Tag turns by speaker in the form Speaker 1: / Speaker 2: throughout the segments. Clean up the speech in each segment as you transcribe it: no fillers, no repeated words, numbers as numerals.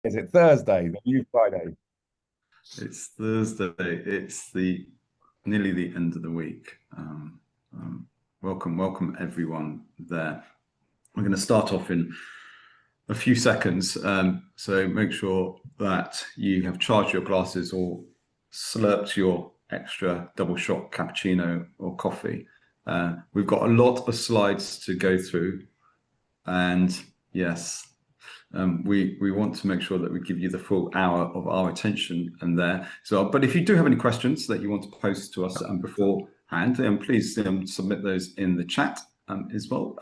Speaker 1: Is it Thursday, the new Friday?
Speaker 2: It's Thursday. It's the nearly the end of the week. Welcome everyone there. We're going to start off in a few seconds. So make sure that you have charged your glasses or slurped your extra double shot cappuccino or coffee. We've got a lot of slides to go through, and yes, we want to make sure that we give you the full hour of our attention and there. So, but if you do have any questions that you want to post to us beforehand, please submit those in the chat as well.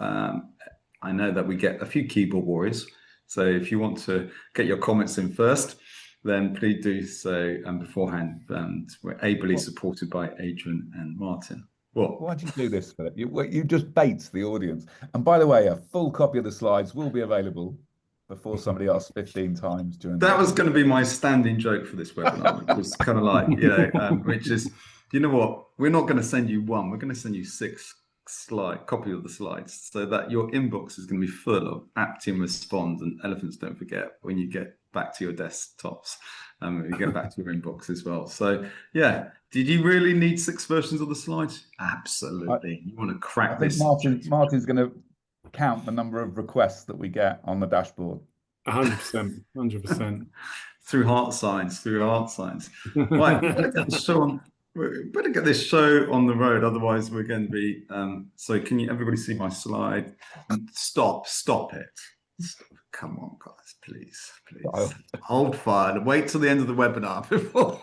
Speaker 2: I know that we get a few keyboard warriors, so if you want to get your comments in first, then please do so beforehand. And we're ably supported by Adrian and Martin. What?
Speaker 1: Why'd you do this, Philip? You just bait the audience. And by the way, a full copy of the slides will be available before somebody asks 15 times during
Speaker 2: that was going to be my standing joke for this webinar. It was kind of like, which is, you know what? We're not going to send you one. We're going to send you 6 copy of the slides, so that your inbox is going to be full of Aptean Respond and Elephants Don't Forget when you get back to your desktops. You get back to your inbox as well. So yeah, did you really need 6 versions of the slides? Absolutely. You want to crack this.
Speaker 1: Martin's going to count the number of requests that we get on the dashboard.
Speaker 3: 100%, 100%.
Speaker 2: Through heart signs. Right, better get this show on the road, otherwise we're going to be. So can you everybody see my slide? Stop it. Come on, guys, please. Hold fire and wait till the end of the webinar before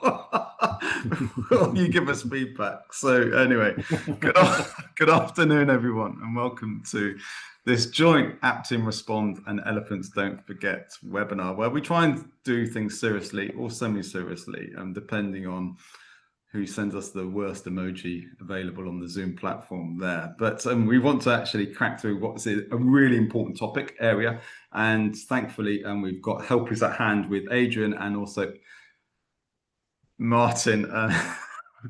Speaker 2: you give us feedback. So anyway, good afternoon, everyone, and welcome to this joint Aptean Respond and Elephants Don't Forget webinar, where we try and do things seriously or semi-seriously, depending on who sends us the worst emoji available on the Zoom platform there. But we want to actually crack through what's a really important topic area. And thankfully, we've got helpers at hand with Adrian and also Martin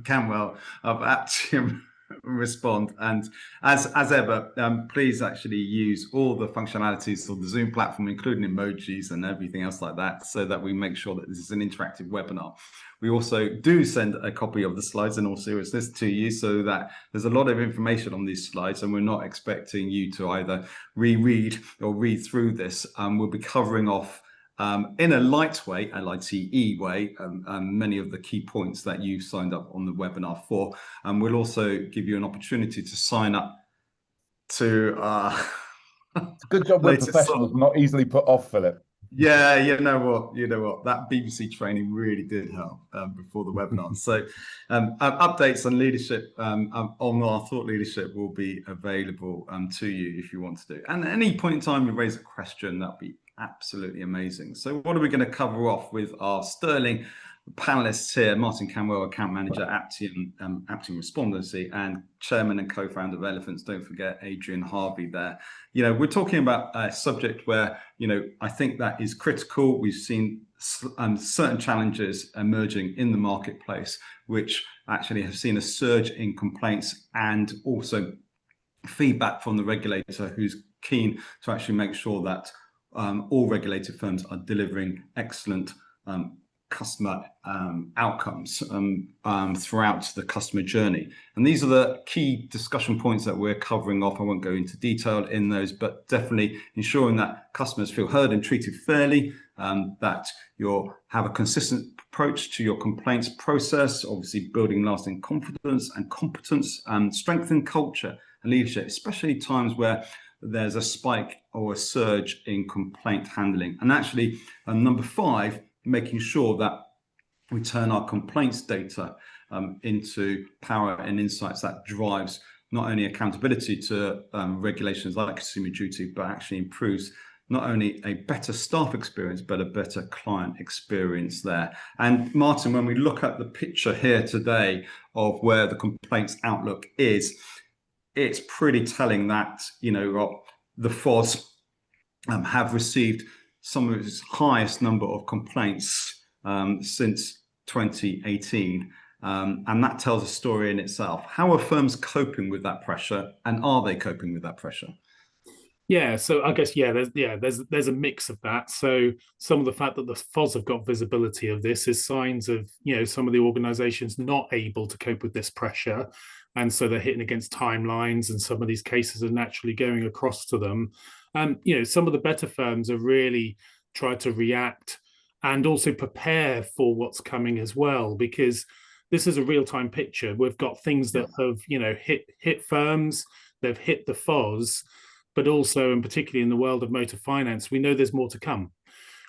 Speaker 2: Camwell of Aptean Respond. And as ever, please actually use all the functionalities of the Zoom platform, including emojis and everything else like that, so that we make sure that this is an interactive webinar. We also do send a copy of the slides in all seriousness to you, so that there's a lot of information on these slides, and we're not expecting you to either reread or read through this. We'll be covering off in a light way, LITE way, many of the key points that you signed up on the webinar for. And we'll also give you an opportunity to sign up to
Speaker 1: it's a good job we're professionals, not easily put off, Philip.
Speaker 2: Yeah, you know what, that BBC training really did help before the webinar. So updates on leadership, on our thought leadership, will be available to you if you want to do. And at any point in time you raise a question, that'd be absolutely amazing. So what are we going to cover off with our sterling panelists here? Martin Camwell, account manager, Aptean Respondency, and chairman and co-founder of Elephants Don't Forget, Adrian Harvey there. We're talking about a subject where, I think that is critical. We've seen certain challenges emerging in the marketplace, which actually have seen a surge in complaints and also feedback from the regulator, who's keen to actually make sure that all regulated firms are delivering excellent customer outcomes throughout the customer journey. And these are the key discussion points that we're covering off. I won't go into detail in those, but definitely ensuring that customers feel heard and treated fairly, that you have a consistent approach to your complaints process, obviously building lasting confidence and competence, and strengthen culture and leadership, especially times where there's a spike or a surge in complaint handling. And actually, number 5, making sure that we turn our complaints data into power and insights that drives not only accountability to regulations like consumer duty, but actually improves not only a better staff experience, but a better client experience there. And Martin, when we look at the picture here today of where the complaints outlook is, it's pretty telling that, the FOS have received some of its highest number of complaints since 2018. And that tells a story in itself. How are firms coping with that pressure, and are they coping with that pressure?
Speaker 3: Yeah, so I guess there's a mix of that. So some of the fact that the FOS have got visibility of this is signs of some of the organisations not able to cope with this pressure, and so they're hitting against timelines, and some of these cases are naturally going across to them. Some of the better firms have really tried to react and also prepare for what's coming as well, because this is a real time picture. We've got things that have hit firms, they've hit the FOS, but also, and particularly in the world of motor finance, we know there's more to come.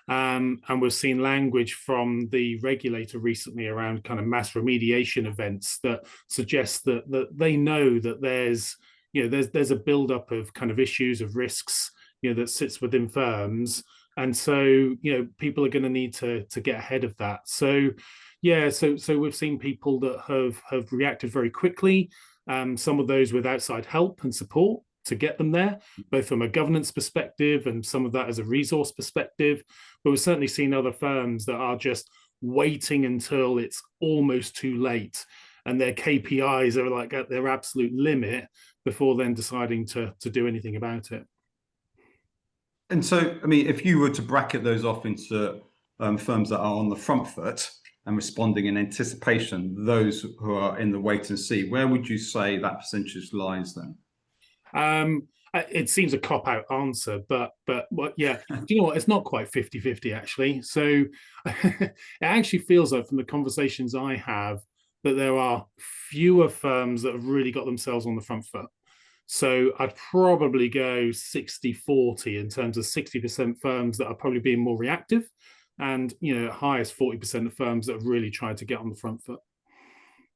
Speaker 3: And we've seen language from the regulator recently around kind of mass remediation events that suggest that they know that there's a buildup of kind of issues of risks that sits within firms, and so people are going to need to get ahead of that. So so we've seen people that have reacted very quickly. Some of those with outside help and support to get them there, both from a governance perspective and some of that as a resource perspective. But we've certainly seen other firms that are just waiting until it's almost too late and their KPIs are like at their absolute limit before then deciding to do anything about it.
Speaker 2: And so, I mean, if you were to bracket those off into firms that are on the front foot and responding in anticipation, those who are in the wait and see, where would you say that percentage lies then?
Speaker 3: It seems a cop-out answer, but yeah, do you know what? It's not quite 50-50 actually. So it actually feels like from the conversations I have that there are fewer firms that have really got themselves on the front foot. So I'd probably go 60-40 in terms of 60% firms that are probably being more reactive, and highest 40% of firms that have really tried to get on the front foot.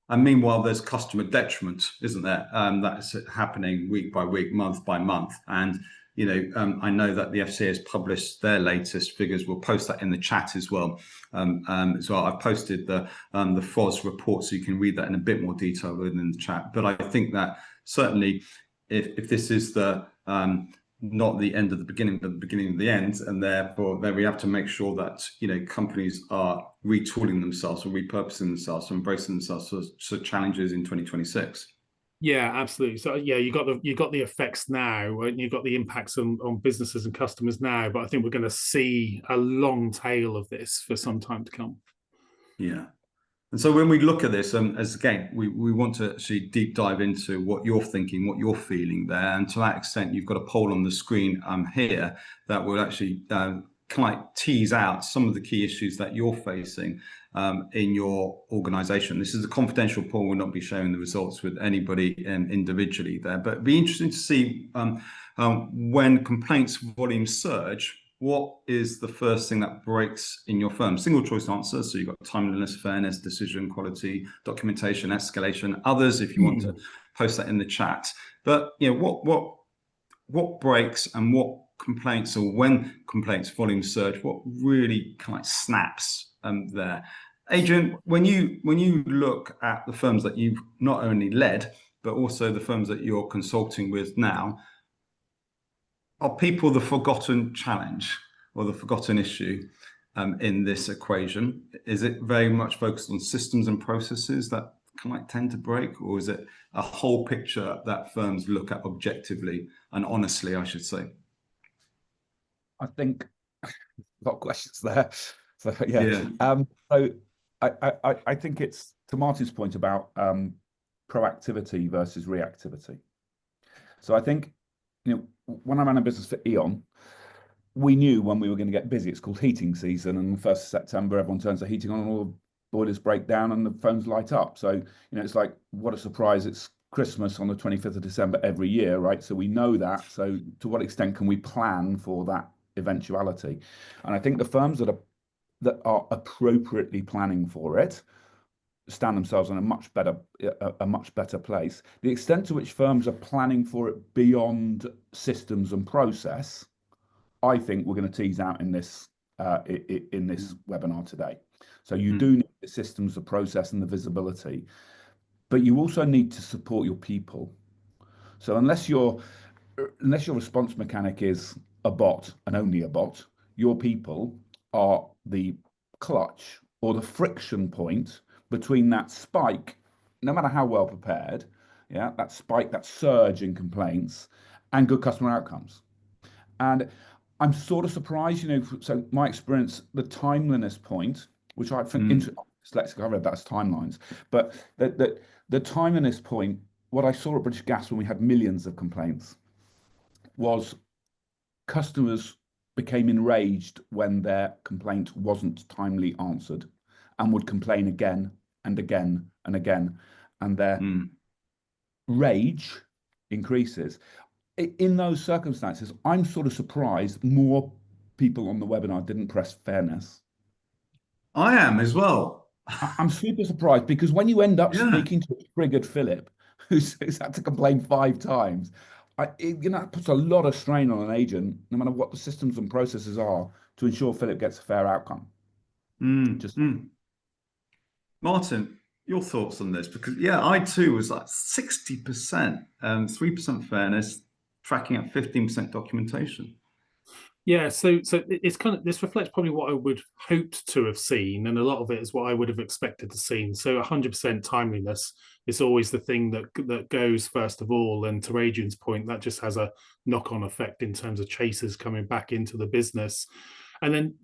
Speaker 2: And meanwhile, there's customer detriment, isn't there? That's happening week by week, month by month. And, I know that the FCA has published their latest figures. We'll post that in the chat as well. I've posted the FOS report, so you can read that in a bit more detail within the chat. But I think that certainly if this is the not the end of the beginning, but the beginning of the end, and therefore then we have to make sure that companies are retooling themselves or repurposing themselves, or embracing themselves for challenges in 2026.
Speaker 3: Yeah, absolutely. So yeah, you got the effects now, and you've got the impacts on businesses and customers now. But I think we're going to see a long tail of this for some time to come.
Speaker 2: Yeah. And so when we look at this, as again, we want to actually deep dive into what you're thinking, what you're feeling there. And to that extent, you've got a poll on the screen here that will actually kind of tease out some of the key issues that you're facing in your organization. This is a confidential poll. We'll not be sharing the results with anybody individually there, but it'd be interesting to see when complaints volumes surge, what is the first thing that breaks in your firm? Single choice answers. So you've got timeliness, fairness, decision quality, documentation, escalation. Others, if you want to post that in the chat. But what breaks, and what complaints, or when complaints volume surge, what really kind of snaps there? Adrian, when you look at the firms that you've not only led, but also the firms that you're consulting with now, are people the forgotten challenge or the forgotten issue in this equation? Is it very much focused on systems and processes that tend to break, or is it a whole picture that firms look at objectively and honestly, I should say?
Speaker 1: I think a lot of questions there. So
Speaker 2: Yeah.
Speaker 1: So I think it's to Martin's point about proactivity versus reactivity. So I think when I ran a business for Eon, we knew when we were going to get busy. It's called heating season, and the 1st of September, everyone turns the heating on, and all the boilers break down, and the phones light up. So it's like, what a surprise! It's Christmas on the 25th of December every year, right? So we know that. So to what extent can we plan for that eventuality? And I think the firms that are appropriately planning for it stand themselves in a much better place. The extent to which firms are planning for it beyond systems and process, I think we're going to tease out in this webinar today. So you do need the systems, the process, and the visibility, but you also need to support your people. So unless your response mechanic is a bot and only a bot, your people are the clutch or the friction point between that spike, no matter how well prepared, that spike, that surge in complaints, and good customer outcomes. And I'm sort of surprised, so my experience, the timeliness point, which I think dyslexic, I read that as timelines, but the timeliness point, what I saw at British Gas when we had millions of complaints was customers became enraged when their complaint wasn't timely answered and would complain again and again and again, and their rage increases. In those circumstances, I'm sort of surprised more people on the webinar didn't press fairness.
Speaker 2: I am as well.
Speaker 1: I'm super surprised, because when you end up speaking to a triggered Philip who's had to complain 5 times, it puts a lot of strain on an agent, no matter what the systems and processes are, to ensure Philip gets a fair outcome.
Speaker 2: Martin, your thoughts on this? Because I too was like 60%, 3% fairness, tracking at 15% documentation.
Speaker 3: Yeah, so it's kind of, this reflects probably what I would hoped to have seen, and a lot of it is what I would have expected to see. So 100% timeliness is always the thing that goes first of all, and to Adrian's point, that just has a knock-on effect in terms of chasers coming back into the business. And then,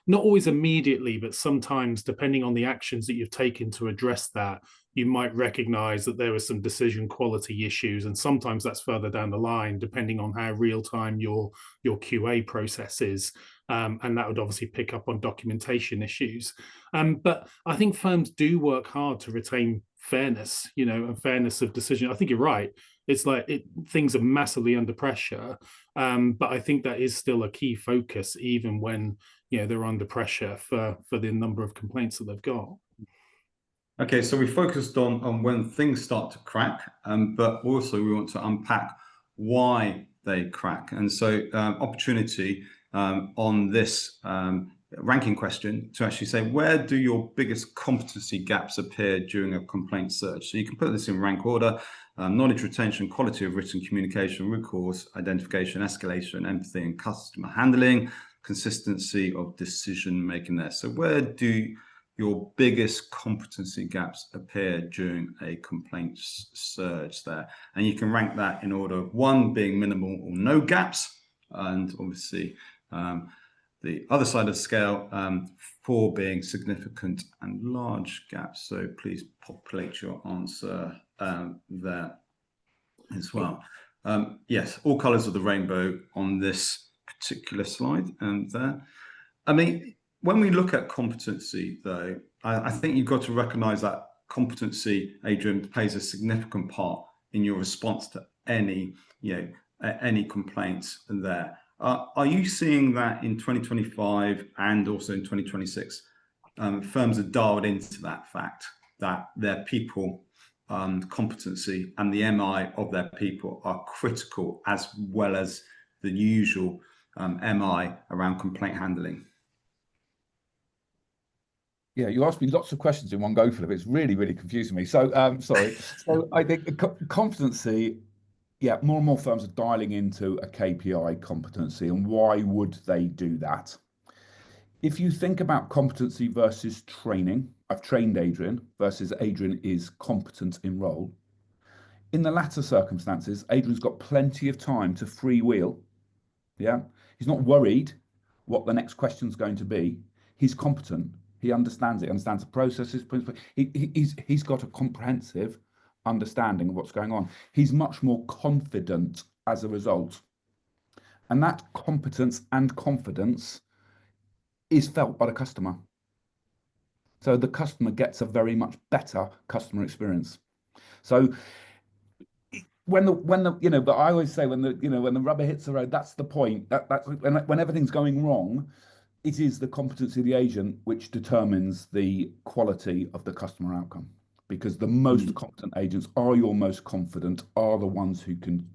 Speaker 3: not always immediately, but sometimes, depending on the actions that you've taken to address that, you might recognize that there are some decision quality issues. And sometimes that's further down the line, depending on how real-time your QA process is. And that would obviously pick up on documentation issues. But I think firms do work hard to retain fairness, and fairness of decision. I think you're right. It's like things are massively under pressure. But I think that is still a key focus, even when they're under pressure for the number of complaints that they've got.
Speaker 2: Okay, so we focused on when things start to crack, but also we want to unpack why they crack. And so opportunity on this ranking question to actually say, where do your biggest competency gaps appear during a complaint surge? So you can put this in rank order: knowledge retention, quality of written communication, root cause identification, escalation, empathy and customer handling, consistency of decision making there. So where do your biggest competency gaps appear during a complaint surge there? And you can rank that in order of 1 being minimal or no gaps, and obviously the other side of the scale, 4 being significant and large gaps. So please populate your answer there as well. Yes, all colors of the rainbow on this particular slide and there. I mean, when we look at competency, though, I think you've got to recognize that competency, Adrian, plays a significant part in your response to any complaints there. Are you seeing that in 2025 and also in 2026, firms are dialed into that fact that their people competency and the MI of their people are critical, as well as the usual MI around complaint handling?
Speaker 1: Yeah, you asked me lots of questions in one go, Philip. It's really, really confusing me. So, sorry. So I think competency, more and more firms are dialing into a KPI competency. And why would they do that? If you think about competency versus training, I've trained Adrian versus Adrian is competent in role. In the latter circumstances, Adrian's got plenty of time to freewheel. Yeah, he's not worried what the next question's going to be. He's competent. He understands it, understands the processes, principles. He's got a comprehensive understanding of what's going on. He's much more confident as a result. And that competence and confidence is felt by the customer. So the customer gets a very much better customer experience. So when the but I always say when the rubber hits the road, that's the point. That's when everything's going wrong. It is the competency of the agent which determines the quality of the customer outcome, because the most competent agents are your most confident, are the ones who can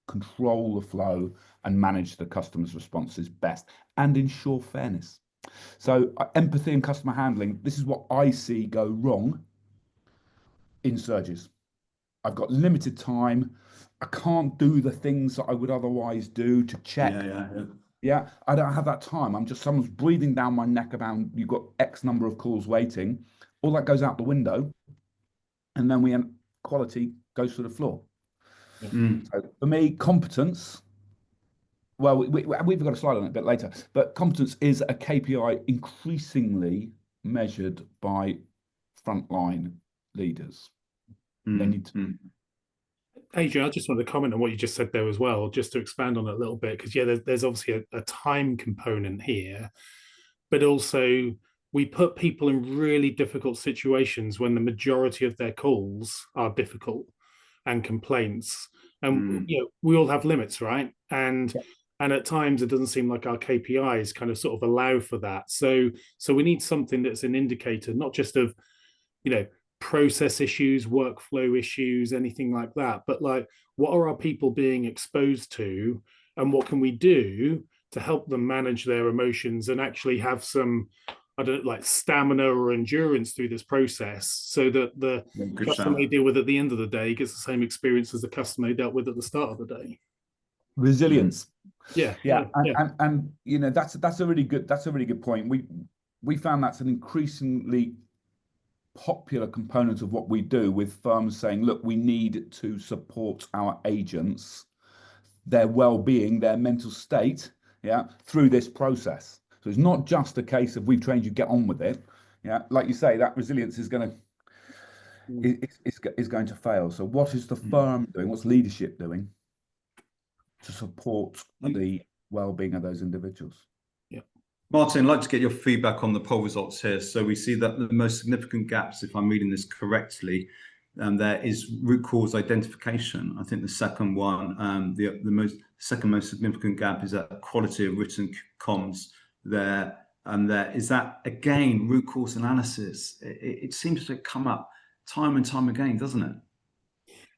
Speaker 1: control the flow and manage the customer's responses best and ensure fairness. So empathy and customer handling, this is what I see go wrong in surges. I've got limited time. I can't do the things that I would otherwise do to check. Yeah, I don't have that time. Someone's breathing down my neck about you've got X number of calls waiting. All that goes out the window. And then quality goes to the floor. So for me, competence well, we've got a slide on it a bit later, but competence is a KPI increasingly measured by frontline leaders. They need to.
Speaker 3: Adrian, I just wanted to comment on what you just said there as well, just to expand on it a little bit, because there's obviously a time component here, but also we put people in really difficult situations when the majority of their calls are difficult and complaints, and we all have limits, right? And at times it doesn't seem like our KPIs kind of sort of allow for that. So we need something that's an indicator, not just of process issues, workflow issues, anything like that, but like, what are our people being exposed to, and what can we do to help them manage their emotions and actually have some, I don't know, like stamina or endurance through this process, so that the customer they deal with at the end of the day gets the same experience as the customer they dealt with at the start of the day.
Speaker 1: Resilience.
Speaker 3: Yeah.
Speaker 1: And that's a really good point. We found that's an increasingly popular component of what we do, with firms saying, look, we need to support our agents, their well-being, their mental state, through this process. So it's not just a case of we've trained you, get on with it. Like you say, that resilience is going to fail. So what is the firm doing? What's leadership doing to support the well-being of those individuals?
Speaker 2: Martin, I'd like to get your feedback on the poll results here. So we see that the most significant gaps, if I'm reading this correctly, there is root cause identification. I think the second one, the second most significant gap is that quality of written comms there. And there is that, again, root cause analysis. It seems to come up time and time again, doesn't it?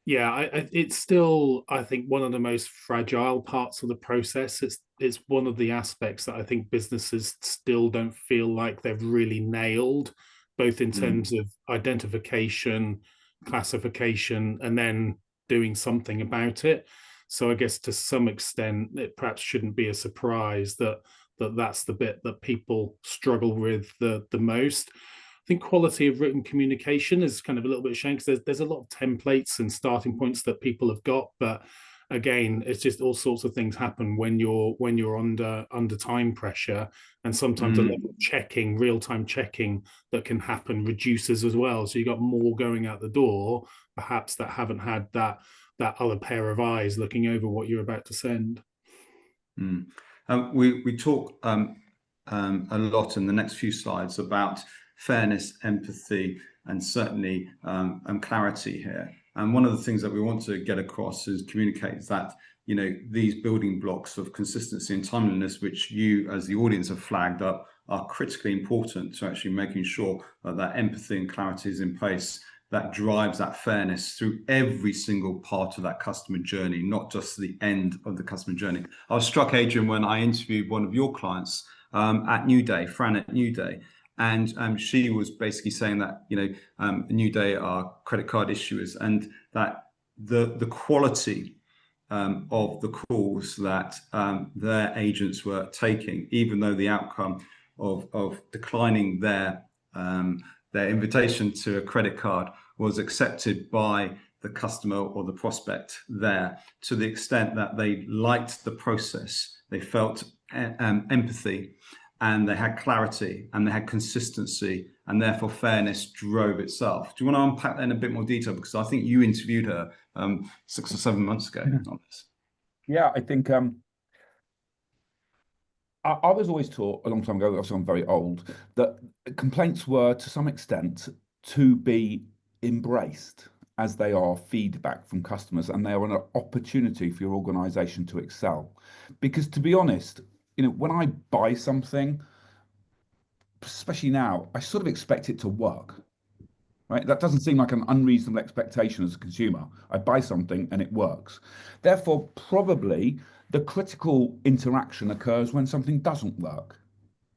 Speaker 3: Yeah, it's still, I think, one of the most fragile parts of the process. It's one of the aspects that I think businesses still don't feel like they've really nailed, both in terms of identification, classification, and then doing something about it. So I guess to some extent, it perhaps shouldn't be a surprise that's the bit that people struggle with the most. I think quality of written communication is kind of a little bit ashamed, because there's a lot of templates and starting points that people have got, but again, it's just all sorts of things happen when you're under time pressure, and sometimes the level of checking, real-time checking that can happen reduces as well. So you got more going out the door, perhaps, that haven't had that other pair of eyes looking over what you're about to send.
Speaker 2: We talk a lot in the next few slides about fairness, empathy, and certainly clarity here. And one of the things that we want to get across is communicate that, these building blocks of consistency and timeliness, which you as the audience have flagged up, are critically important to actually making sure that empathy and clarity is in place, that drives that fairness through every single part of that customer journey, not just the end of the customer journey. I was struck, Adrian, when I interviewed one of your clients at New Day, Fran at New Day. And she was basically saying that, New Day are credit card issuers, and that the quality of the calls that their agents were taking, even though the outcome of declining their invitation to a credit card was accepted by the customer or the prospect there, to the extent that they liked the process, they felt empathy, and they had clarity, and they had consistency, and therefore fairness drove itself. Do you want to unpack that in a bit more detail? Because I think you interviewed her 6 or 7 months ago on this.
Speaker 1: Yeah, I think I was always taught a long time ago, obviously I'm very old, that complaints were to some extent to be embraced, as they are feedback from customers, and they are an opportunity for your organization to excel. Because to be honest, when I buy something, especially now, I sort of expect it to work, right? That doesn't seem like an unreasonable expectation as a consumer. I buy something and it works. Therefore, probably the critical interaction occurs when something doesn't work,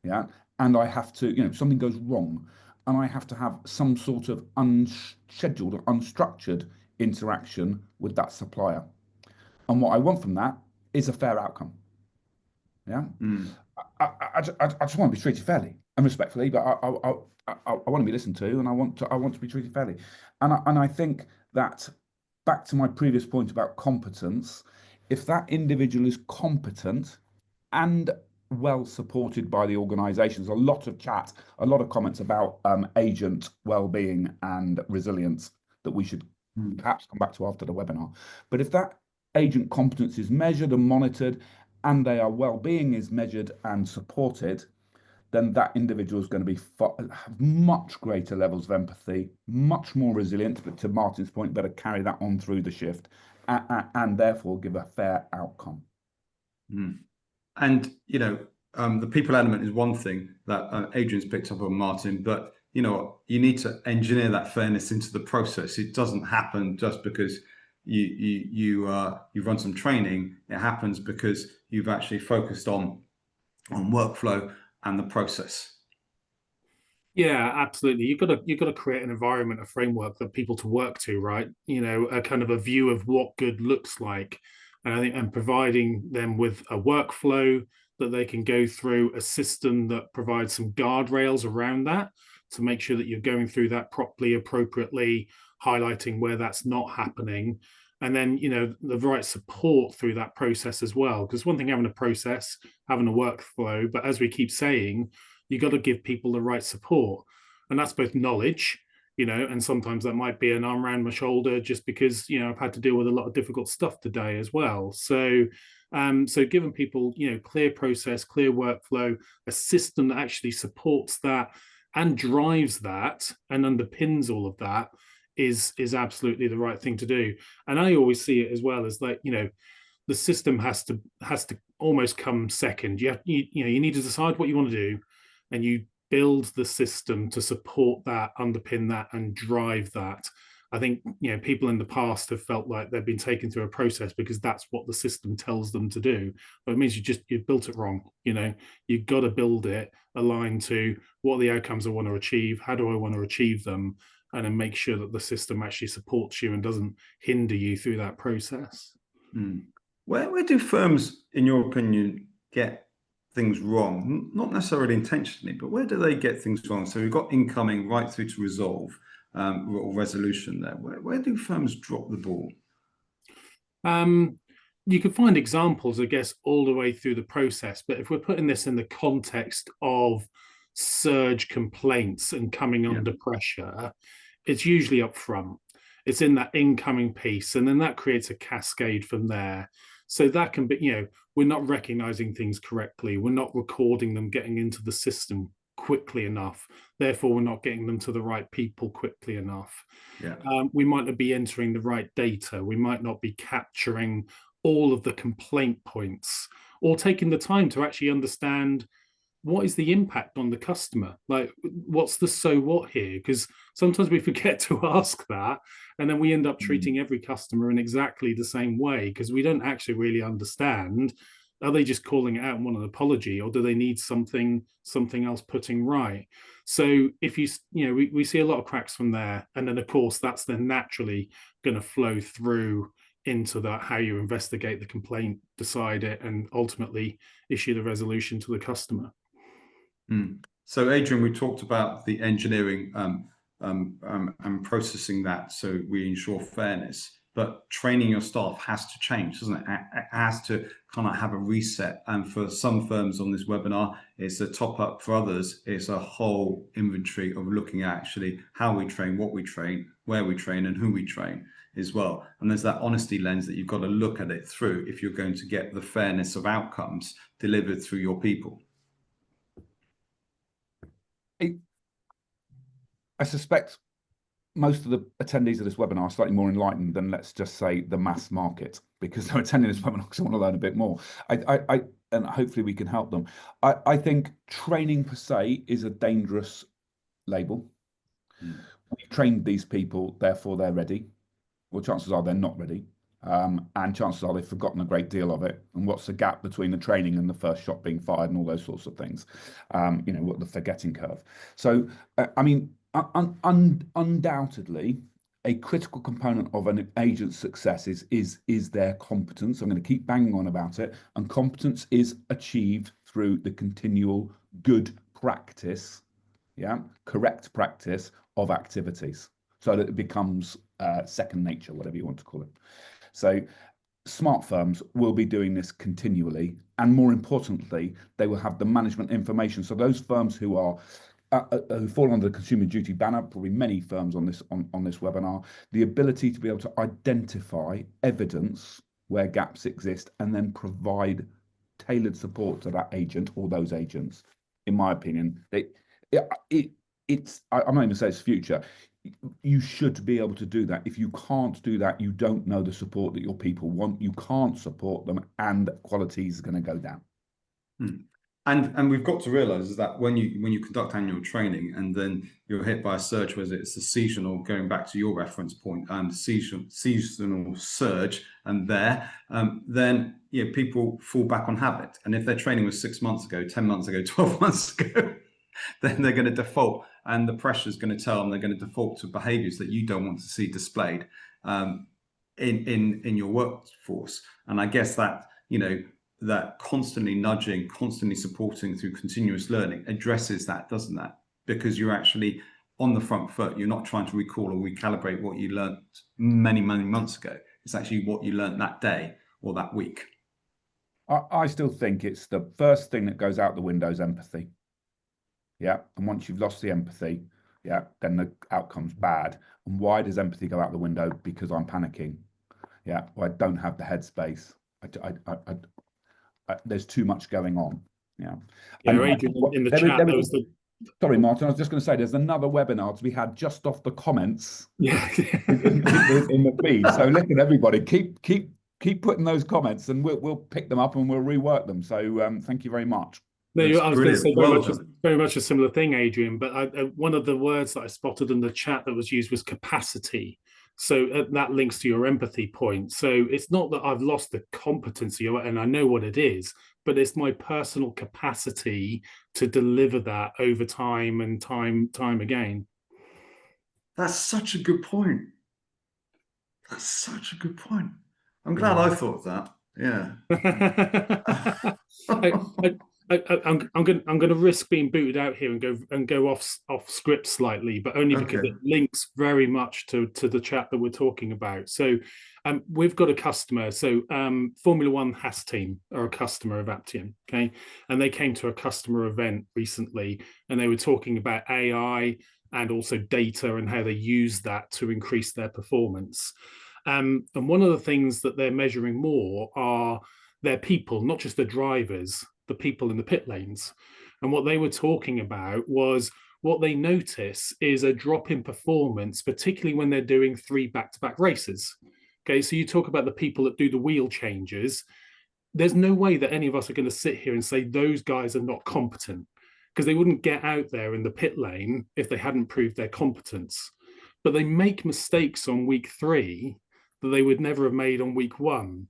Speaker 1: and I have to, something goes wrong, and I have to have some sort of unscheduled or unstructured interaction with that supplier. And what I want from that is a fair outcome. I just want to be treated fairly and respectfully, but I want to be listened to, and I want to be treated fairly. And I think that, back to my previous point about competence, if that individual is competent and well supported by the organisations, a lot of chat, a lot of comments about agent well-being and resilience that we should perhaps come back to after the webinar. But if that agent competence is measured and monitored, and their well-being is measured and supported, then that individual is going to be have much greater levels of empathy, much more resilient, but to Martin's point, better carry that on through the shift, and therefore give a fair outcome.
Speaker 2: And, you know, the people element is one thing that Adrian's picked up on, Martin, but, you know, you need to engineer that fairness into the process. It doesn't happen just because you run some training. It happens because you've actually focused on workflow and the process.
Speaker 3: Yeah, absolutely. You've got to create an environment, a framework for people to work to, right? You know, a kind of a view of what good looks like. And I think, and providing them with a workflow that they can go through, a system that provides some guardrails around that to make sure that you're going through that properly, appropriately, highlighting where that's not happening. And then, you know, the right support through that process as well. Because one thing having a process, having a workflow, but as we keep saying, you got to give people the right support. And that's both knowledge, you know, and sometimes that might be an arm around my shoulder just because, you know, I've had to deal with a lot of difficult stuff today as well. So, so giving people, you know, clear process, clear workflow, a system that actually supports that and drives that and underpins all of that is absolutely the right thing to do. And I always see it as well as like, you know, the system has to almost come second. You know, you need to decide what you want to do, and you build the system to support that, underpin that, and drive that. I think, you know, people in the past have felt like they've been taken through a process because that's what the system tells them to do. But it means you've built it wrong. You know, you've got to build it aligned to what are the outcomes I want to achieve, how do I want to achieve them, and then make sure that the system actually supports you and doesn't hinder you through that process.
Speaker 2: Where do firms, in your opinion, get things wrong? Not necessarily intentionally, but where do they get things wrong? So we've got incoming right through to resolve or resolution there. Where do firms drop the ball?
Speaker 3: You can find examples, I guess, all the way through the process. But if we're putting this in the context of surge complaints and coming under pressure, it's usually up front. It's in that incoming piece, and then that creates a cascade from there. So that can be, you know, we're not recognizing things correctly. We're not recording them getting into the system quickly enough. Therefore, we're not getting them to the right people quickly enough. We might not be entering the right data. We might not be capturing all of the complaint points or taking the time to actually understand what is the impact on the customer? Like, what's the so what here? Because sometimes we forget to ask that, and then we end up treating every customer in exactly the same way because we don't actually really understand. Are they just calling it out and want an apology, or do they need something else putting right? So if you know, we see a lot of cracks from there, and then of course that's then naturally going to flow through into that, how you investigate the complaint, decide it, and ultimately issue the resolution to the customer.
Speaker 2: So, Adrian, we talked about the engineering and processing that so we ensure fairness, but training your staff has to change, doesn't it? It has to kind of have a reset. And for some firms on this webinar, it's a top up. For others, it's a whole inventory of looking at actually how we train, what we train, where we train, and who we train as well. And there's that honesty lens that you've got to look at it through if you're going to get the fairness of outcomes delivered through your people.
Speaker 1: I suspect most of the attendees of this webinar are slightly more enlightened than, let's just say, the mass market, because they're attending this webinar because they want to learn a bit more. And hopefully we can help them. I think training per se is a dangerous label. We've trained these people, therefore they're ready. Well, chances are they're not ready. And chances are they've forgotten a great deal of it. And what's the gap between the training and the first shot being fired and all those sorts of things? You know, what the forgetting curve. So, I mean, undoubtedly, a critical component of an agent's success is their competence. I'm going to keep banging on about it. And competence is achieved through the continual good practice, correct practice of activities, so that it becomes second nature, whatever you want to call it. So smart firms will be doing this continually, and more importantly, they will have the management information. So those firms who are who fall under the consumer duty banner, probably many firms on this webinar, the ability to be able to identify evidence where gaps exist and then provide tailored support to that agent or those agents. In my opinion, it's I'm not even say it's future. You should be able to do that. If you can't do that, you don't know the support that your people want. You can't support them, and quality is going to go down.
Speaker 2: And we've got to realise is that when you conduct annual training and then you're hit by a surge, whether it's a seasonal, going back to your reference point, and seasonal surge, and then people fall back on habit. And if their training was 6 months ago, 10 months ago, 12 months ago, then they're going to default, and the pressure is going to tell them they're going to default to behaviours that you don't want to see displayed in your workforce. And I guess that that constantly nudging, constantly supporting through continuous learning addresses that, doesn't that? Because you're actually on the front foot. You're not trying to recall or recalibrate what you learned many months ago. It's actually what you learned that day or that week.
Speaker 1: I still think it's the first thing that goes out the window is empathy. Yeah. And once you've lost the empathy, then the outcome's bad. And why does empathy go out the window? Because I'm panicking. Yeah. Well, I don't have the headspace. There's too much going on. Yeah.
Speaker 3: Adrian, in the chat, there was the...
Speaker 1: Sorry, Martin, I was just going to say there's another webinar to be had just off the comments in the feed. So listen, everybody, keep putting those comments, and we'll pick them up and we'll rework them. So thank you very much.
Speaker 3: No, I was going to say very much a similar thing, Adrian. But one of the words that I spotted in the chat that was used was capacity. So that links to your empathy point. So it's not that I've lost the competency, and I know what it is, but it's my personal capacity to deliver that over time and time again.
Speaker 2: That's such a good point. That's such a good point. I'm glad I thought of that. Yeah.
Speaker 3: I'm going to risk being booted out here and go off script slightly, but only because it links very much to the chat that we're talking about. So we've got a customer. So Formula One Haas team are a customer of Aptean, okay, and they came to a customer event recently, and they were talking about AI and also data and how they use that to increase their performance. And one of the things that they're measuring more are their people, not just the drivers, the people in the pit lanes. And what they were talking about was what they notice is a drop in performance, particularly when they're doing 3 back-to-back races. Okay, so you talk about the people that do the wheel changes. There's no way that any of us are going to sit here and say those guys are not competent, because they wouldn't get out there in the pit lane if they hadn't proved their competence. But they make mistakes on week 3 that they would never have made on week 1.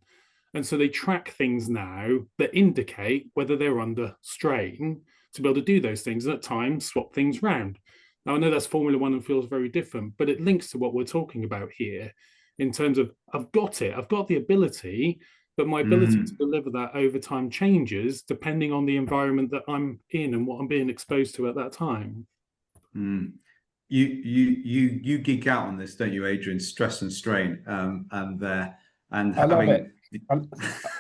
Speaker 3: And so they track things now that indicate whether they're under strain to be able to do those things, and at times swap things around. Now, I know that's Formula One and feels very different, but it links to what we're talking about here in terms of I've got the ability, but my ability to deliver that over time changes depending on the environment that I'm in and what I'm being exposed to at that time.
Speaker 2: You geek out on this, don't you, Adrian? Stress and strain,
Speaker 1: I love it.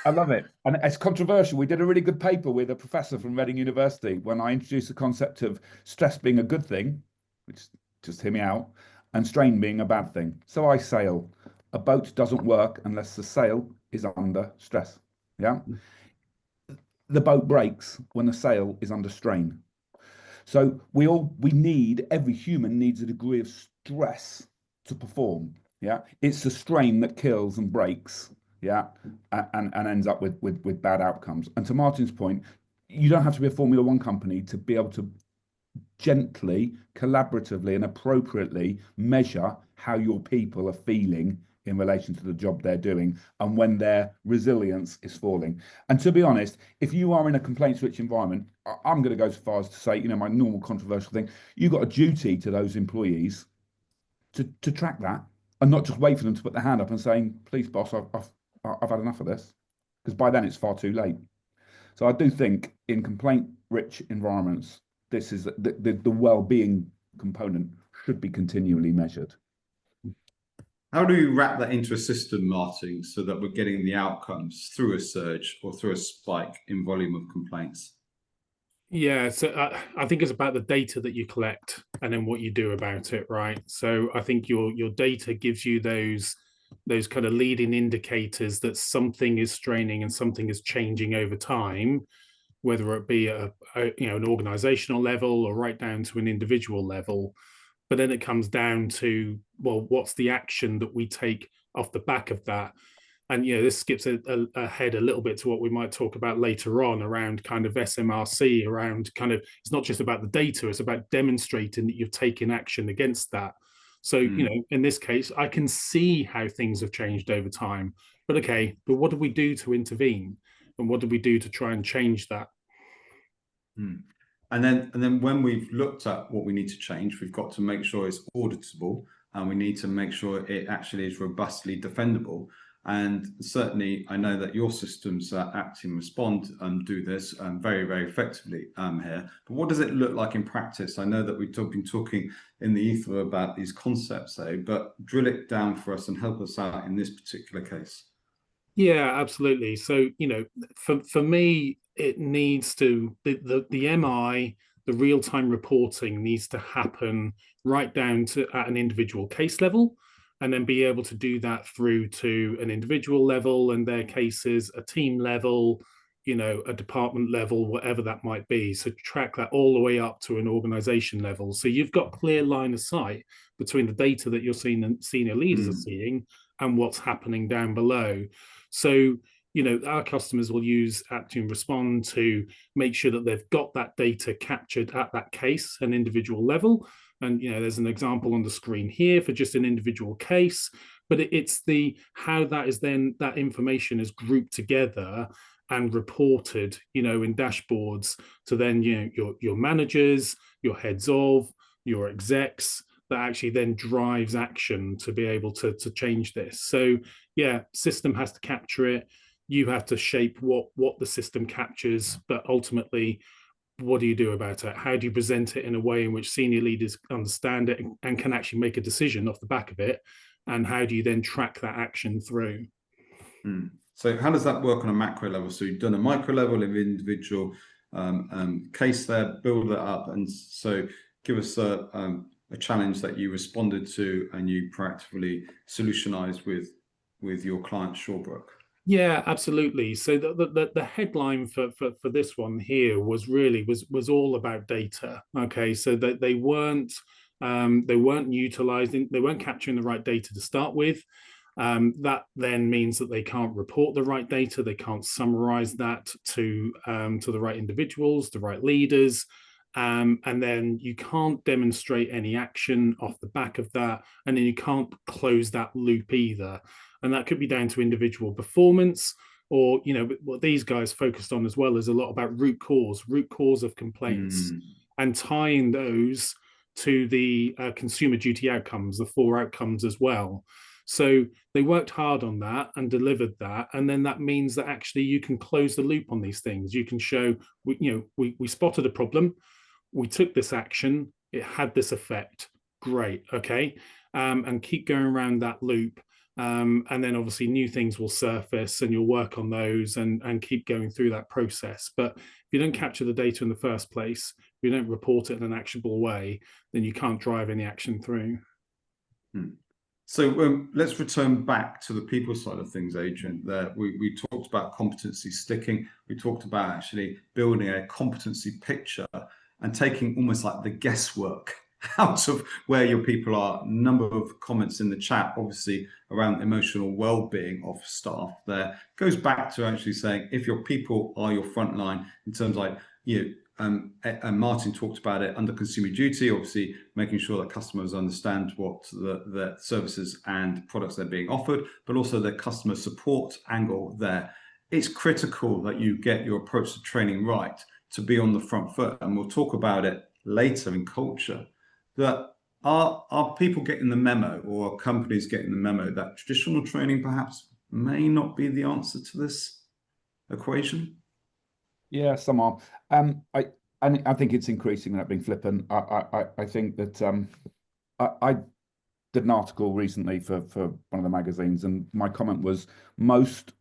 Speaker 1: I love it. And it's controversial. We did a really good paper with a professor from Reading University when I introduced the concept of stress being a good thing, which just hear me out, and strain being a bad thing. So I sail. A boat doesn't work unless the sail is under stress. Yeah. The boat breaks when the sail is under strain. So every human needs a degree of stress to perform. Yeah. It's the strain that kills and breaks. Yeah, and ends up with bad outcomes. And to Martin's point, you don't have to be a Formula One company to be able to gently, collaboratively, and appropriately measure how your people are feeling in relation to the job they're doing and when their resilience is falling. And to be honest, if you are in a complaints-rich environment, I'm going to go so far as to say, my normal controversial thing, you've got a duty to those employees to track that and not just wait for them to put their hand up and saying, please, boss, I've had enough of this, because by then it's far too late. So I do think in complaint-rich environments, this is the well-being component should be continually measured.
Speaker 2: How do you wrap that into a system, Martin, so that we're getting the outcomes through a surge or through a spike in volume of complaints?
Speaker 3: Yeah, so I think it's about the data that you collect and then what you do about it, right? So I think your data gives you those kind of leading indicators that something is straining and something is changing over time, whether it be an organizational level or right down to an individual level. But then it comes down to, well, what's the action that we take off the back of that? And this skips ahead a little bit to what we might talk about later on around kind of SMRC, around kind of, it's not just about the data, it's about demonstrating that you've taken action against that. So, in this case, I can see how things have changed over time. But okay, but what do we do to intervene? And what do we do to try and change that?
Speaker 2: And then when we've looked at what we need to change, we've got to make sure it's auditable, and we need to make sure it actually is robustly defendable. And certainly, I know that your systems, Aptean Respond, do this very, very effectively here. But what does it look like in practice? I know that we've been talking in the ether about these concepts, but drill it down for us and help us out in this particular case.
Speaker 3: Yeah, absolutely. So, for me, it needs to, the MI, the real-time reporting needs to happen right down to at an individual case level, and then be able to do that through to an individual level and their cases, a team level, a department level, whatever that might be. So track that all the way up to an organization level. So you've got clear line of sight between the data that your senior leaders are seeing and what's happening down below. So, our customers will use Aptean Respond to make sure that they've got that data captured at that case and individual level. And, there's an example on the screen here for just an individual case, but it's how that is then, that information is grouped together and reported, in dashboards to then, your managers, your heads of, your execs, that actually then drives action to be able to change this. So yeah, system has to capture it. You have to shape what the system captures, but ultimately, what do you do about it? How do you present it in a way in which senior leaders understand it and can actually make a decision off the back of it? And how do you then track that action through?
Speaker 2: So how does that work on a macro level? So you've done a micro level of individual case there, build it up, and so give us a challenge that you responded to and you proactively solutionized with your client Shawbrook.
Speaker 3: Yeah, absolutely. So the headline for this one here was all about data. Okay, so that they weren't utilizing, they weren't capturing the right data to start with. That then means that they can't report the right data, they can't summarize that to the right individuals, the right leaders. And then you can't demonstrate any action off the back of that, and then you can't close that loop either. And that could be down to individual performance, or what these guys focused on as well is a lot about root cause of complaints, and tying those to the consumer duty outcomes, the 4 outcomes as well. So they worked hard on that and delivered that, and then that means that actually you can close the loop on these things. You can show we spotted a problem, we took this action, it had this effect, great, okay, and keep going around that loop. And then obviously new things will surface and you'll work on those and keep going through that process. But if you don't capture the data in the first place, if you don't report it in an actionable way, then you can't drive any action through.
Speaker 2: So let's return back to the people side of things, Adrian. We talked about competency sticking. We talked about actually building a competency picture and taking almost like the guesswork out of where your people are. Number of comments in the chat, obviously, around emotional well-being of staff there. Goes back to actually saying, if your people are your front line in terms of and Martin talked about it under consumer duty, obviously making sure that customers understand what the services and products they're being offered, but also their customer support angle there. It's critical that you get your approach to training right to be on the front foot. And we'll talk about it later in culture. That are people getting the memo, or are companies getting the memo that traditional training perhaps may not be the answer to this equation?
Speaker 1: Yeah, some are. I think it's increasing, without being flippant. I think that did an article recently for one of the magazines, and my comment was most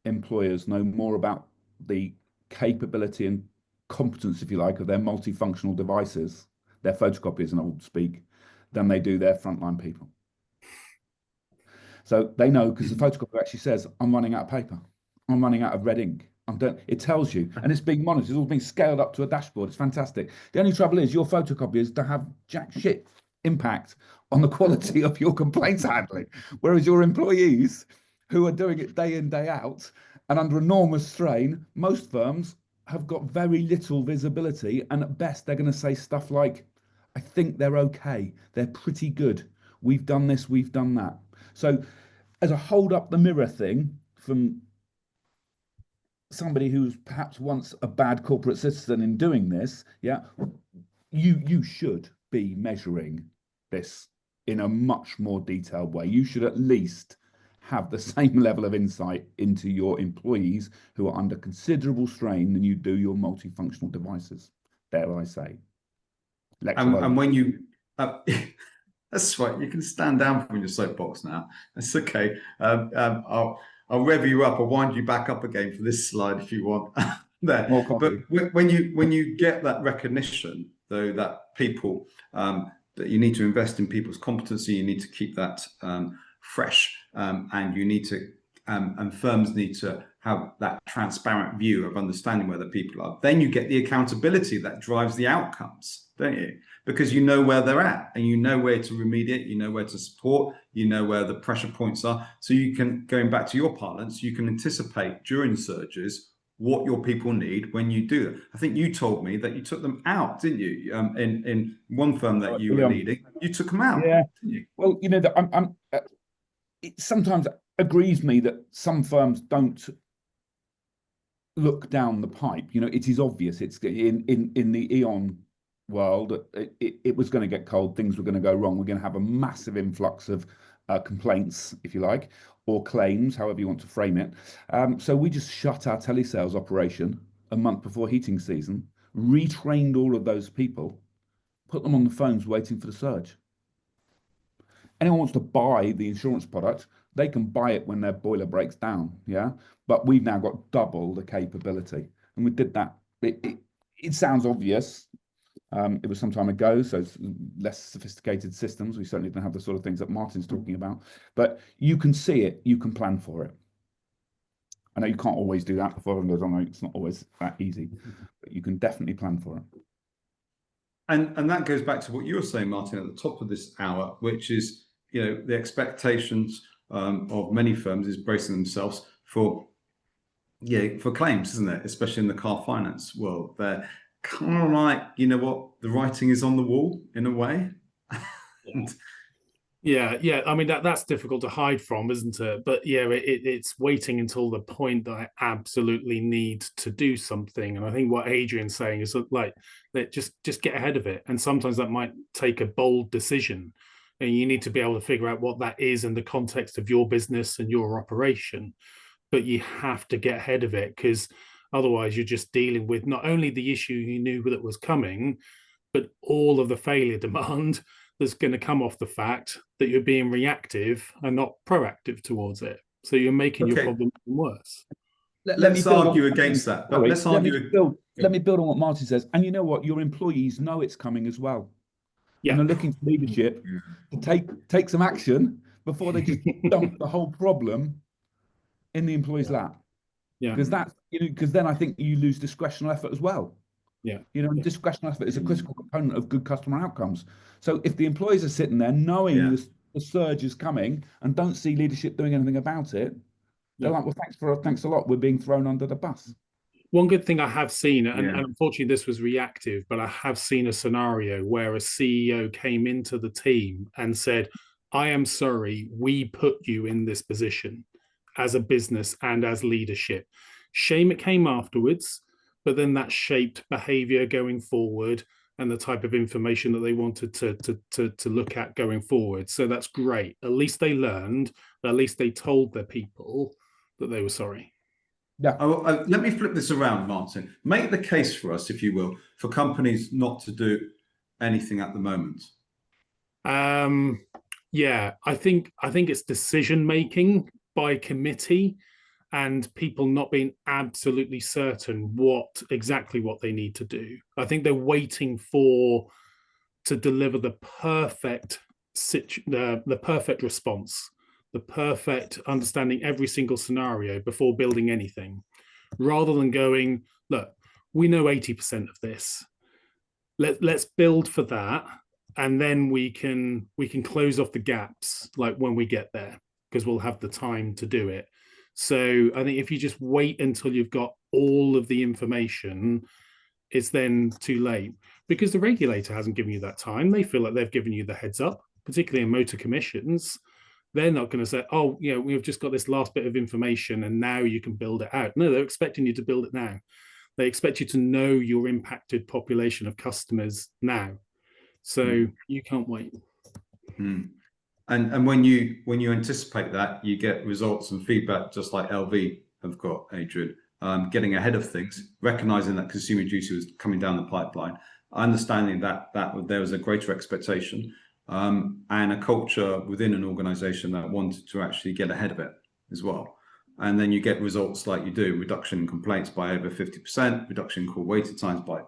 Speaker 1: employers know more about the capability and competence, if you like, of their multifunctional devices, their photocopiers in old speak, than they do their frontline people. So they know, because the photocopier actually says, I'm running out of paper, I'm running out of red ink. It tells you, and it's being monitored. It's all being scaled up to a dashboard. It's fantastic. The only trouble is your photocopiers don't have jack shit impact on the quality of your complaints handling. Whereas your employees, who are doing it day in, day out, and under enormous strain, most firms have got very little visibility. And at best, they're going to say stuff like, I think they're okay. They're pretty good. We've done this, we've done that. So as a hold up the mirror thing from somebody who's perhaps once a bad corporate citizen in doing this, yeah, you should be measuring this in a much more detailed way. You should at least have the same level of insight into your employees who are under considerable strain than you do your multifunctional devices, dare I say.
Speaker 2: And when you that's right, you can stand down from your soapbox now. That's okay. I'll rev you up. I'll wind you back up again for this slide if you want. There. But when you get that recognition, though, that people that you need to invest in people's competency, you need to keep that fresh, and you need to and firms need to have that transparent view of understanding where the people are. Then you get the accountability that drives the outcomes, don't you? Because you know where they're at, and you know where to remediate, you know where to support, you know where the pressure points are. So you can, going back to your parlance, you can anticipate during surges what your people need when you do that. I think you told me that you took them out, didn't you? In one firm that you were leading, you took them out.
Speaker 1: Yeah.
Speaker 2: Didn't you?
Speaker 1: Well, you know, it sometimes aggrieves me that some firms don't look down the pipe. You know, it is obvious. It's in the Eon world, it was going to get cold. Things were going to go wrong. We're going to have a massive influx of complaints, if you like, or claims, however you want to frame it. So we just shut our telesales operation a month before heating season, retrained all of those people, put them on the phones waiting for the surge. Anyone wants to buy the insurance product, they can buy it when their boiler breaks down, yeah? But we've now got double the capability. And we did that. It sounds obvious. It was some time ago, so it's less sophisticated systems. We certainly don't have the sort of things that Martin's talking about. But you can see it, you can plan for it. I know you can't always do that before everyone goes on, it's not always that easy, but you can definitely plan for it.
Speaker 2: And that goes back to what you were saying, Martin, at the top of this hour, which is, you know, the expectations of many firms is bracing themselves for claims, isn't it? Especially in the car finance world. They're kind of like, you know what, the writing is on the wall in a way.
Speaker 3: Yeah. I mean, that's difficult to hide from, isn't it? But yeah, it's waiting until the point that I absolutely need to do something. And I think what Adrian's saying is like, just get ahead of it. And sometimes that might take a bold decision, and you need to be able to figure out what that is in the context of your business and your operation. But you have to get ahead of it, because otherwise you're just dealing with not only the issue you knew that was coming, but all of the failure demand that's going to come off the fact that you're being reactive and not proactive towards it. So you're making your problem worse.
Speaker 2: Let's argue against that. But let
Speaker 1: me build on what Martin says. And you know what? Your employees know it's coming as well.
Speaker 3: Yeah.
Speaker 1: And they're looking for leadership to take some action before they just dump the whole problem in the employee's lap.
Speaker 3: Yeah.
Speaker 1: Because that's, you know, because then I think you lose discretional effort as well.
Speaker 3: Yeah.
Speaker 1: You know, discretional effort is a critical component of good customer outcomes. So if the employees are sitting there knowing the surge is coming and don't see leadership doing anything about it, they're like, well, thanks a lot. We're being thrown under the bus.
Speaker 3: One good thing I have seen, and unfortunately this was reactive, but I have seen a scenario where a CEO came into the team and said, I am sorry, we put you in this position as a business and as leadership. Shame it came afterwards, but then that shaped behavior going forward and the type of information that they wanted to look at going forward. So that's great. At least they learned, at least they told their people that they were sorry.
Speaker 2: Yeah. Let me flip this around, Martin. Make the case for us, if you will, for companies not to do anything at the moment.
Speaker 3: Yeah, I think it's decision making by committee and people not being absolutely certain exactly what they need to do. I think they're waiting to deliver the perfect the perfect response, the perfect understanding every single scenario before building anything, rather than going, look, we know 80% of this. Let's build for that, and then we can close off the gaps like when we get there, because we'll have the time to do it. So I think if you just wait until you've got all of the information, it's then too late, because the regulator hasn't given you that time. They feel like they've given you the heads up, particularly in motor commissions. They're not going to say, oh, we've just got this last bit of information and now you can build it out. No, they're expecting you to build it now. They expect you to know your impacted population of customers now. So you can't wait.
Speaker 2: And when you anticipate that, you get results and feedback, just like LV have got, Adrian. Getting ahead of things, recognizing that consumer duty was coming down the pipeline, understanding that there was a greater expectation, and a culture within an organization that wanted to actually get ahead of it as well. And then you get results like you do: reduction in complaints by over 50%, reduction in call waiting times by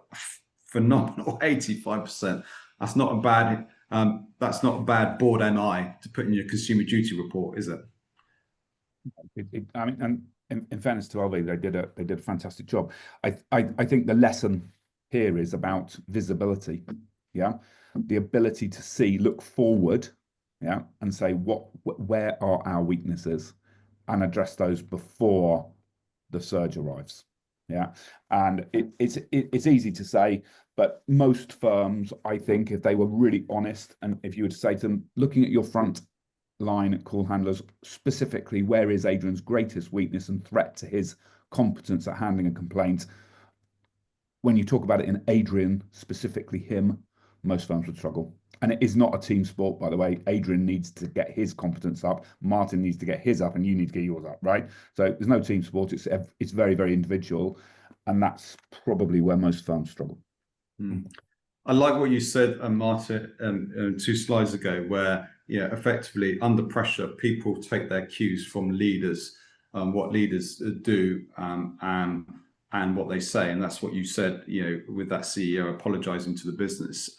Speaker 2: phenomenal 85%. That's not a bad board MI to put in your consumer duty report, is it?
Speaker 1: I mean, and in fairness to LV, they did a fantastic job. I think the lesson here is about visibility. Yeah, the ability to look forward, yeah, and say where are our weaknesses, and address those before the surge arrives. Yeah, and it's easy to say, but most firms, I think, if they were really honest, and if you were to say to them, looking at your front line call handlers specifically, where is Adrian's greatest weakness and threat to his competence at handling a complaint? When you talk about it in Adrian, specifically him, most firms would struggle. And it is not a team sport, by the way. Adrian needs to get his competence up, Martin needs to get his up, and you need to get yours up, right? So there's no team sport. It's very, very individual, and that's probably where most firms struggle.
Speaker 2: I like what you said, Martin, 2 slides ago, where effectively under pressure, people take their cues from leaders, what leaders do, and what they say. And that's what you said, with that CEO apologizing to the business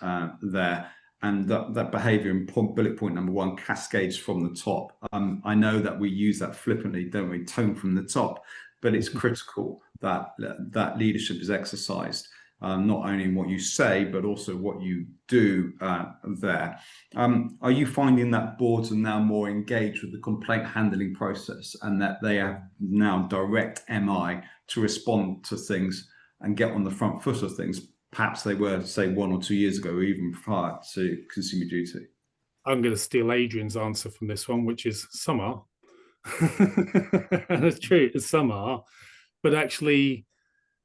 Speaker 2: there. And that behavior in bullet point number 1 cascades from the top. I know that we use that flippantly, don't we? Tone from the top, but it's critical that leadership is exercised, not only in what you say, but also what you do there. Are you finding that boards are now more engaged with the complaint handling process, and that they have now direct MI to respond to things and get on the front foot of things? Perhaps they were, say, 1 or 2 years ago, or even prior to consumer duty.
Speaker 3: I'm going to steal Adrian's answer from this one, which is some are. And it's true, some are. But actually,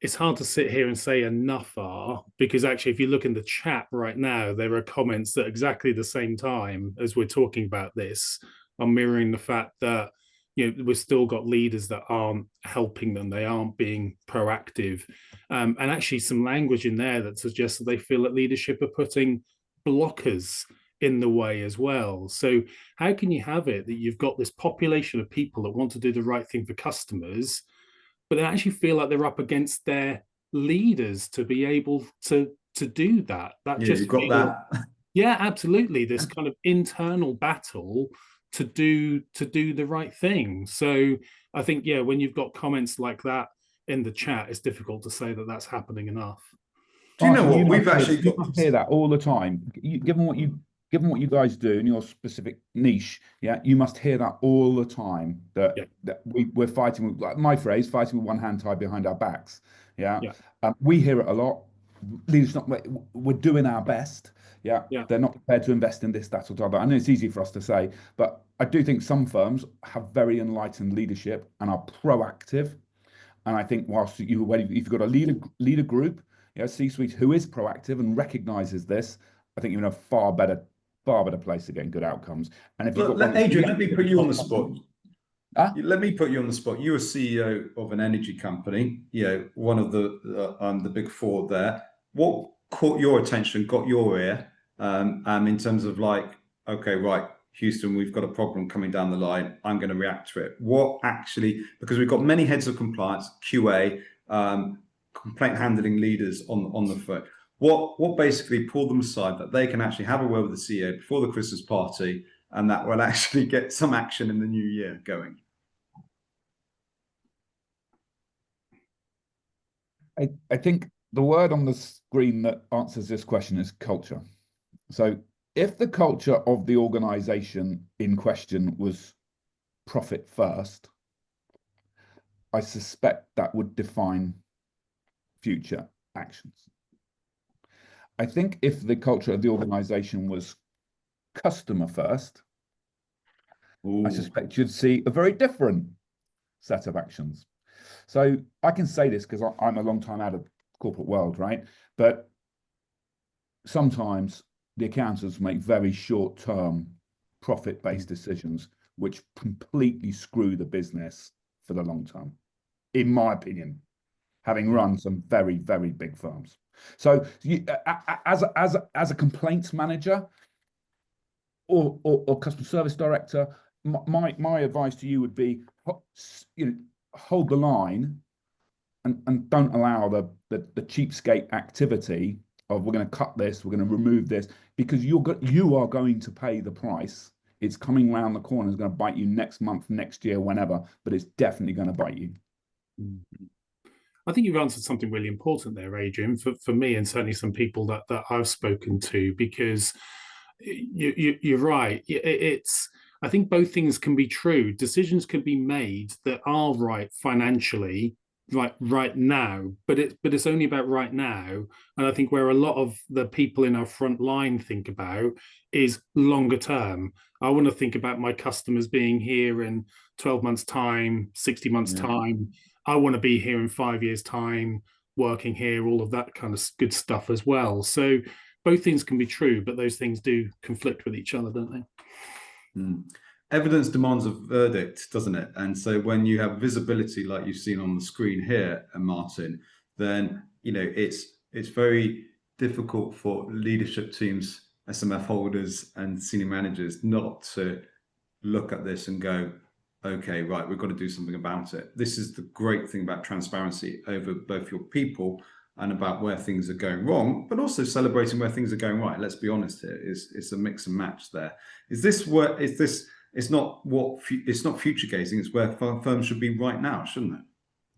Speaker 3: it's hard to sit here and say enough are, because actually, if you look in the chat right now, there are comments that exactly the same time as we're talking about this are mirroring the fact that we've still got leaders that aren't helping them, they aren't being proactive, and actually some language in there that suggests that they feel that leadership are putting blockers in the way as well. So how can you have it that you've got this population of people that want to do the right thing for customers, but they actually feel like they're up against their leaders to be able to do that?
Speaker 2: You've got that.
Speaker 3: Yeah, absolutely. This kind of internal battle to do the right thing. So I think, when you've got comments like that in the chat, it's difficult to say that that's happening enough.
Speaker 2: Do you know what we've actually got?
Speaker 1: You hear that all the time. Given what you guys do in your specific niche, you must hear that all the time. That we're fighting with, like my phrase, fighting with one hand tied behind our backs. We hear it a lot. Leaders, we're doing our best. They're not prepared to invest in this, that, or the other. I know it's easy for us to say, but I do think some firms have very enlightened leadership and are proactive. And I think if you've got a leader group, C-suite, who is proactive and recognizes this, I think you're in a far better place to get good outcomes. And if
Speaker 2: Adrian, let me put you on the spot. Let me put you on the spot. You're a CEO of an energy company, one of the big 4 there. What caught your attention, got your ear, in terms of like okay, right, Houston, we've got a problem coming down the line. I'm going to react to it. What actually, because we've got many heads of compliance, QA, complaint handling leaders on the phone. What basically pull them aside that they can actually have a word with the CEO before the Christmas party, and that will actually get some action in the new year going?
Speaker 1: I think the word on the screen that answers this question is culture. So if the culture of the organization in question was profit first, I suspect that would define future actions. I think if the culture of the organization was customer first, I suspect you'd see a very different set of actions. So I can say this because I'm a long time out of the corporate world, right? But sometimes the accountants make very short-term profit-based decisions which completely screw the business for the long term, in my opinion, having run some very, very big firms. So as a complaints manager or customer service director, my advice to you would be, hold the line and don't allow the cheapskate activity of we're going to cut this, we're going to remove this, because you are going to pay the price. It's coming round the corner. It's going to bite you next month, next year, whenever, but it's definitely going to bite you.
Speaker 3: I think you've answered something really important there, Adrian, for me and certainly some people that I've spoken to, because you're right. I think both things can be true. Decisions can be made that are right financially, right now, but it's only about right now. And I think where a lot of the people in our front line think about is longer term. I want to think about my customers being here in 12 months time, 60 months time. I want to be here in 5 years time, working here, all of that kind of good stuff as well. So both things can be true, but those things do conflict with each other, don't they?
Speaker 2: Evidence demands a verdict, doesn't it? And so when you have visibility like you've seen on the screen here, Martin, then it's very difficult for leadership teams, SMF holders and senior managers not to look at this and go, okay, right, we've got to do something about it. This is the great thing about transparency over both your people and about where things are going wrong, but also celebrating where things are going right. Let's be honest here, it's a mix and match there. It's not future gazing, it's where firms should be right now, shouldn't it?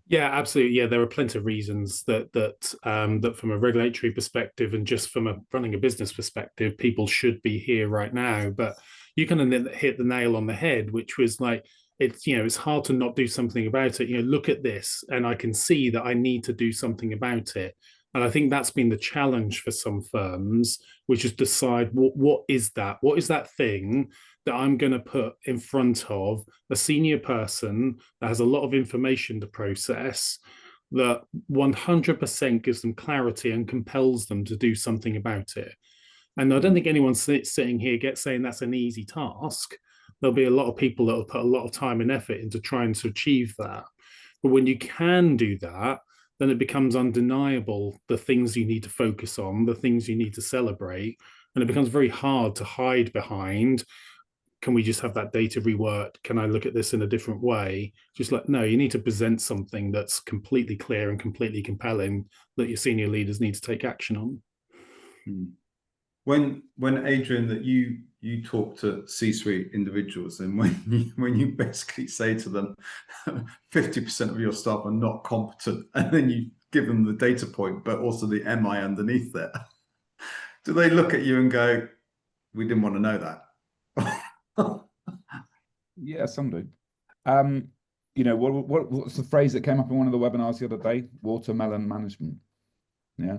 Speaker 3: Yeah, absolutely. Yeah, there are plenty of reasons that from a regulatory perspective and just from a running a business perspective, people should be here right now. But you kind of hit the nail on the head, which was like, it's hard to not do something about it. Look at this, and I can see that I need to do something about it. And I think that's been the challenge for some firms, which is decide what is that thing that I'm going to put in front of a senior person that has a lot of information to process, that 100% gives them clarity and compels them to do something about it. And I don't think anyone sitting here saying that's an easy task. There'll be a lot of people that will put a lot of time and effort into trying to achieve that. But when you can do that, then it becomes undeniable the things you need to focus on, the things you need to celebrate. And it becomes very hard to hide behind, can we just have that data reworked? Can I look at this in a different way? Just like, no, you need to present something that's completely clear and completely compelling that your senior leaders need to take action on.
Speaker 2: When Adrian, that you talk to C-suite individuals, and when you basically say to them 50% of your staff are not competent, and then you give them the data point but also the MI underneath it, do they look at you and go, we didn't want to know that?
Speaker 1: Yeah, some do. What's the phrase that came up in one of the webinars the other day? Watermelon management. Yeah,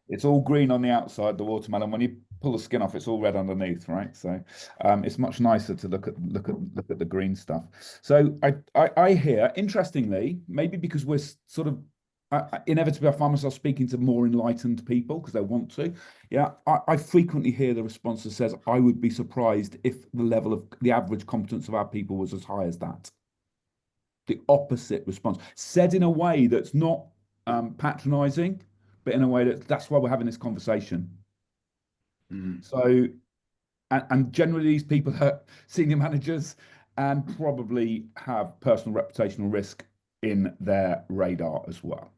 Speaker 1: it's all green on the outside, the watermelon. When you pull the skin off, it's all red underneath, right? So it's much nicer to look at the green stuff. So I hear, interestingly, maybe because we're sort of inevitably I find myself speaking to more enlightened people because they want to. Yeah, I frequently hear the response that says, I would be surprised if the level of the average competence of our people was as high as that. The opposite response, said in a way that's not patronizing, but in a way that's why we're having this conversation. So and generally these people are senior managers and probably have personal reputational risk in their radar as well.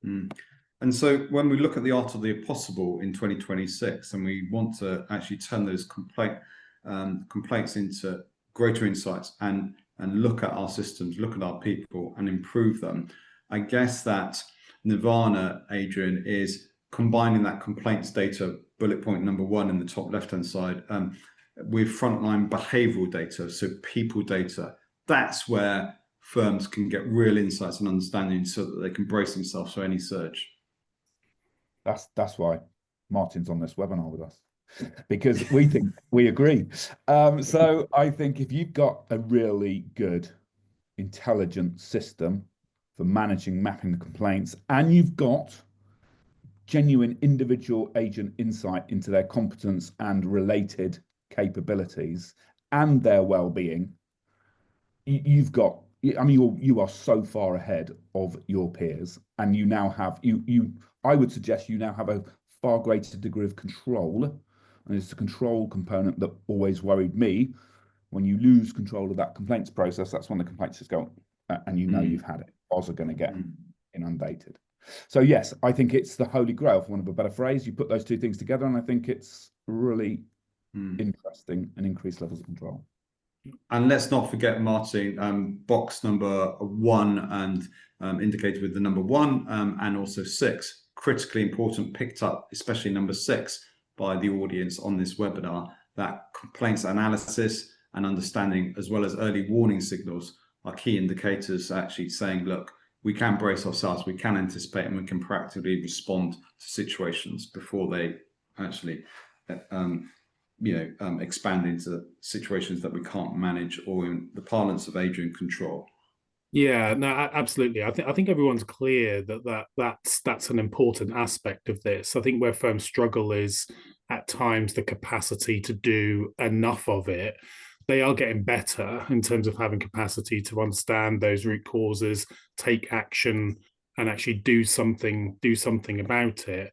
Speaker 2: And so when we look at the art of the possible in 2026, and we want to actually turn those complaints into greater insights and look at our systems, look at our people and improve them, I guess that Nirvana, Adrian, is combining that complaints data, bullet point number 1 in the top left-hand side, with frontline behavioral data, so people data. That's where firms can get real insights and understanding so that they can brace themselves for any surge.
Speaker 1: That's why Martin's on this webinar with us, because we agree. So I think if you've got a really good, intelligent system for managing, mapping the complaints, and you've got genuine individual agent insight into their competence and related capabilities and their well-being, you've got, I mean, you are so far ahead of your peers, and you now have, I would suggest you now have a far greater degree of control, and it's the control component that always worried me. When you lose control of that complaints process, that's when the complaints just go, and you know you've had it. Oz are going to get inundated. So yes, I think it's the holy grail, for want of a better phrase. You put those two things together, and I think it's really interesting and increased levels of control.
Speaker 2: And let's not forget, Martin, box number 1 and indicated with the number 1 and also 6, critically important, picked up, especially number 6 by the audience on this webinar, that complaints analysis and understanding, as well as early warning signals, are key indicators actually saying, look, we can brace ourselves, we can anticipate, and we can proactively respond to situations before they actually expand into situations that we can't manage, or in the parlance of Adrian, control.
Speaker 3: Yeah, no, absolutely. I think everyone's clear that's an important aspect of this. I think where firms struggle is at times the capacity to do enough of it. They are getting better in terms of having capacity to understand those root causes, take action, and actually do something about it.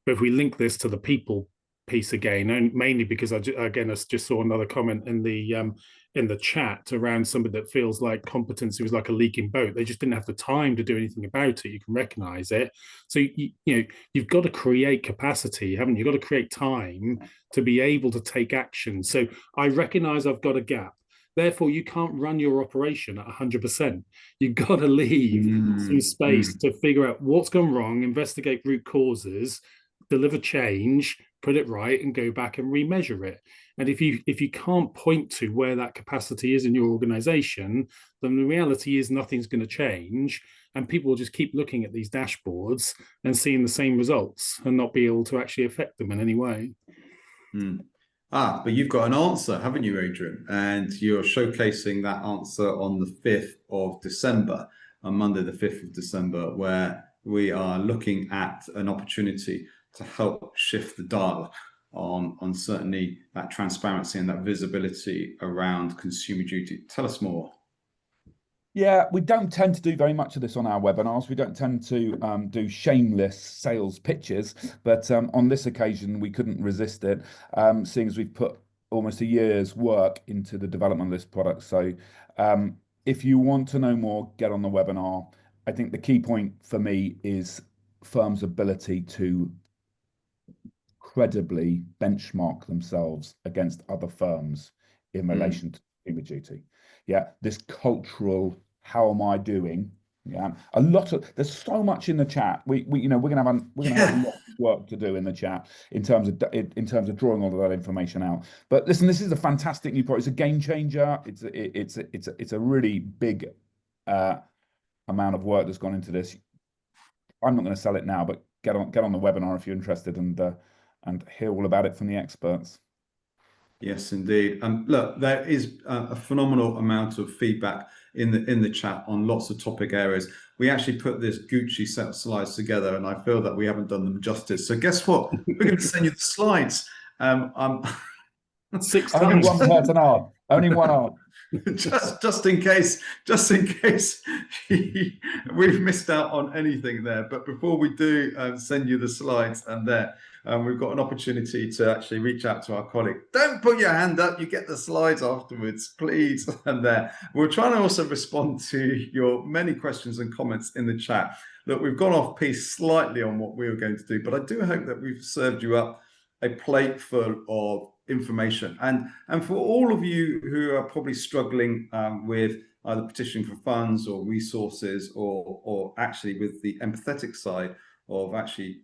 Speaker 3: But if we link this to the people piece again, and mainly because I just saw another comment in the chat around somebody that feels like competency was like a leaking boat. They just didn't have the time to do anything about it. You can recognize it. So you've got to create capacity, haven't you? You've got to create time to be able to take action. So I recognize I've got a gap. Therefore, you can't run your operation at 100%. You've got to leave some space to figure out what's gone wrong, investigate root causes, deliver change, put it right, and go back and remeasure it. And if you can't point to where that capacity is in your organization, then the reality is nothing's going to change, and people will just keep looking at these dashboards and seeing the same results and not be able to actually affect them in any way.
Speaker 2: But you've got an answer, haven't you, Adrian? And you're showcasing that answer on the 5th of December, on Monday, the 5th of December, where we are looking at an opportunity to help shift the dial on certainly that transparency and that visibility around consumer duty. Tell us more.
Speaker 1: Yeah, we don't tend to do very much of this on our webinars. We don't tend to do shameless sales pitches, but on this occasion, we couldn't resist it, seeing as we've put almost a year's work into the development of this product. So if you want to know more, get on the webinar. I think the key point for me is firms' ability to credibly benchmark themselves against other firms in relation to consumer duty. Yeah, this cultural, how am I doing? Yeah, there's so much in the chat. We're gonna have a lot of work to do in the chat in terms of drawing all of that information out. But listen, this is a fantastic new product. It's a game changer. It's a really big amount of work that's gone into this. I'm not going to sell it now, but get on the webinar if you're interested and hear all about it from the experts.
Speaker 2: Yes, indeed. And look, there is a phenomenal amount of feedback in the chat on lots of topic areas. We actually put this Gucci set of slides together, and I feel that we haven't done them justice. So guess what? We're going to send you the slides.
Speaker 3: 6 times.
Speaker 1: Only one person on. Only one on.
Speaker 2: just in case we've missed out on anything there. But before we do send you the slides and there, we've got an opportunity to actually reach out to our colleague. Don't put your hand up, you get the slides afterwards, please. And we're trying to also respond to your many questions and comments in the chat. Look, we've gone off piece slightly on what we were going to do, but I do hope that we've served you up a plate full of information. And for all of you who are probably struggling with either petitioning for funds or resources, or actually with the empathetic side of actually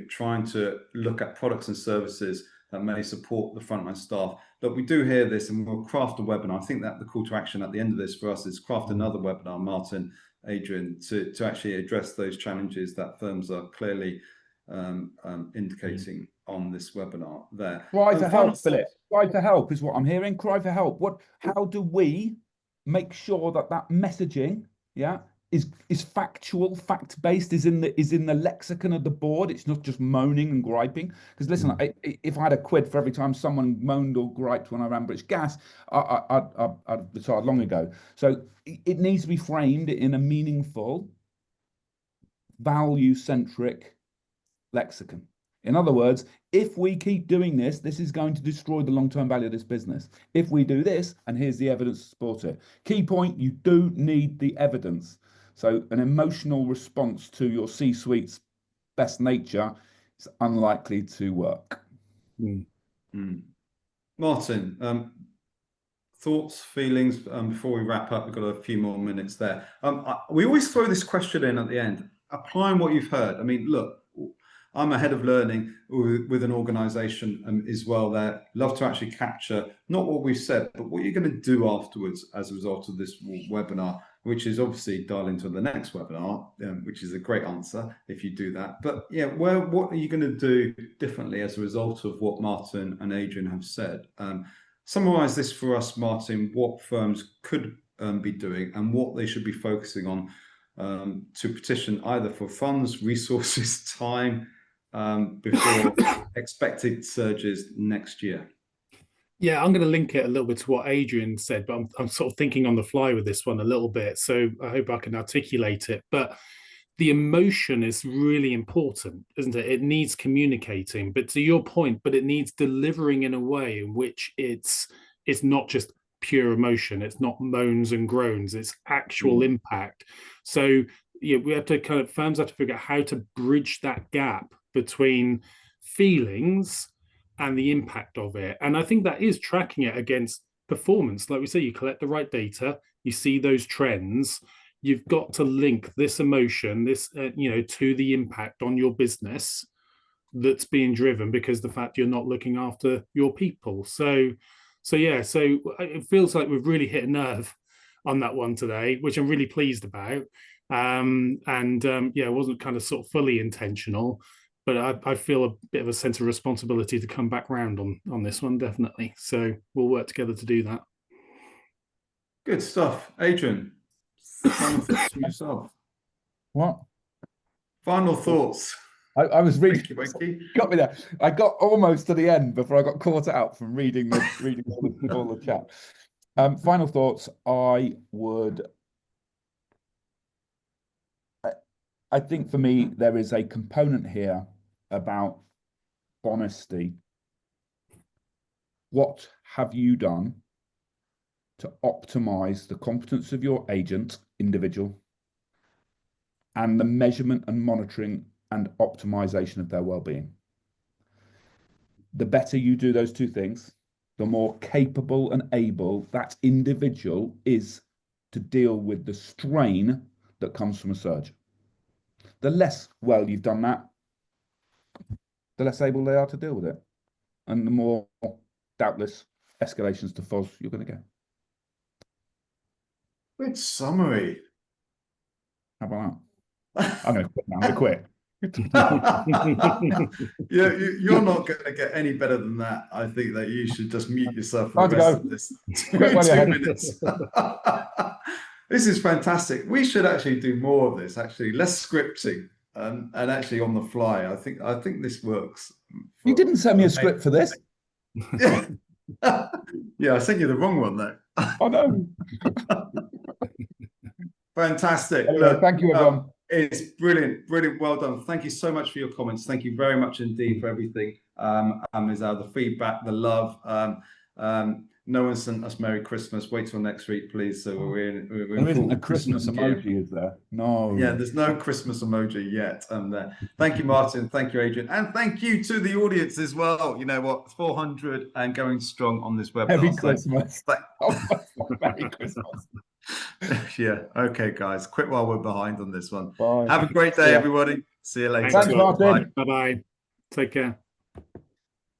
Speaker 2: trying to look at products and services that may support the frontline staff. Look, we do hear this, and we'll craft a webinar. I think that the call to action at the end of this for us is craft another webinar, Martin, Adrian, to actually address those challenges that firms are clearly indicating on this webinar there.
Speaker 1: Cry for help, Philip. Cry for help is what I'm hearing. Cry for help. How do we make sure that messaging, is factual, fact-based, is in the lexicon of the board? It's not just moaning and griping. Because listen, if I had a quid for every time someone moaned or griped when I ran British Gas, I'd retired long ago. So it needs to be framed in a meaningful, value-centric lexicon. In other words, if we keep doing this, this is going to destroy the long-term value of this business. If we do this, and here's the evidence to support it. Key point, you do need the evidence. So an emotional response to your C-suite's best nature is unlikely to work.
Speaker 2: Martin, thoughts, feelings before we wrap up? We've got a few more minutes there. We always throw this question in at the end. Applying what you've heard. I mean, look, I'm a head of learning with an organization as well there. Love to actually capture not what we've said, but what you're going to do afterwards as a result of this webinar, which is obviously dial into the next webinar, which is a great answer if you do that. But yeah, what are you going to do differently as a result of what Martin and Adrian have said? Summarize this for us, Martin, what firms could be doing and what they should be focusing on to petition either for funds, resources, time, before expected surges next year.
Speaker 3: Yeah, I'm going to link it a little bit to what Adrian said, but I'm sort of thinking on the fly with this one a little bit, so I hope I can articulate it. But the emotion is really important, isn't it? It needs communicating, but to your point, but it needs delivering in a way in which it's not just pure emotion, it's not moans and groans, it's actual impact. So we have to firms have to figure out how to bridge that gap between feelings and the impact of it. And I think that is tracking it against performance. Like we say, you collect the right data, you see those trends, you've got to link this emotion, this, to the impact on your business that's being driven because the fact you're not looking after your people. So it feels like we've really hit a nerve on that one today, which I'm really pleased about. It wasn't kind of sort of fully intentional, but I feel a bit of a sense of responsibility to come back round on this one, definitely. So we'll work together to do that.
Speaker 2: Good stuff. Adrian, final thoughts from yourself.
Speaker 1: What?
Speaker 2: Final thoughts.
Speaker 1: I was reading.
Speaker 2: Wakey.
Speaker 1: Got me there. I got almost to the end before I got caught out from reading all the chat. Final thoughts. I think for me there is a component here about honesty. What have you done to optimize the competence of your agent, individual, and the measurement and monitoring and optimization of their well-being? The better you do those two things, the more capable and able that individual is to deal with the strain that comes from a surge. The less well you've done that, the less able they are to deal with it. And the more, doubtless, escalations to FOS you're going to get.
Speaker 2: Good summary.
Speaker 1: How about that? I'm going to quit now. I'm going to quit.
Speaker 2: You're not going to get any better than that. I think that you should just mute yourself for the rest of this 2 minutes. This is fantastic. We should actually do more of this, actually, less scripting and actually on the fly. I think this works.
Speaker 1: You didn't send me a script for this.
Speaker 2: Yeah, I sent you the wrong one though.
Speaker 1: Oh no.
Speaker 2: Fantastic.
Speaker 1: Anyway, thank you, everyone.
Speaker 2: It's brilliant, brilliant. Well done. Thank you so much for your comments. Thank you very much indeed for everything. The feedback, the love. No one sent us Merry Christmas. Wait till next week, please. So
Speaker 1: there isn't a Christmas emoji, is there? No.
Speaker 2: Yeah, there's no Christmas emoji yet. Thank you, Martin. Thank you, Adrian, and thank you to the audience as well. You know what? 400 and going strong on this webinar.
Speaker 1: Merry Christmas. Merry Christmas.
Speaker 2: Yeah. Okay, guys. Quit while we're behind on this one.
Speaker 1: Bye.
Speaker 2: Have a great day, everybody. See you later.
Speaker 1: Thanks, Martin.
Speaker 3: Bye-bye. Take care.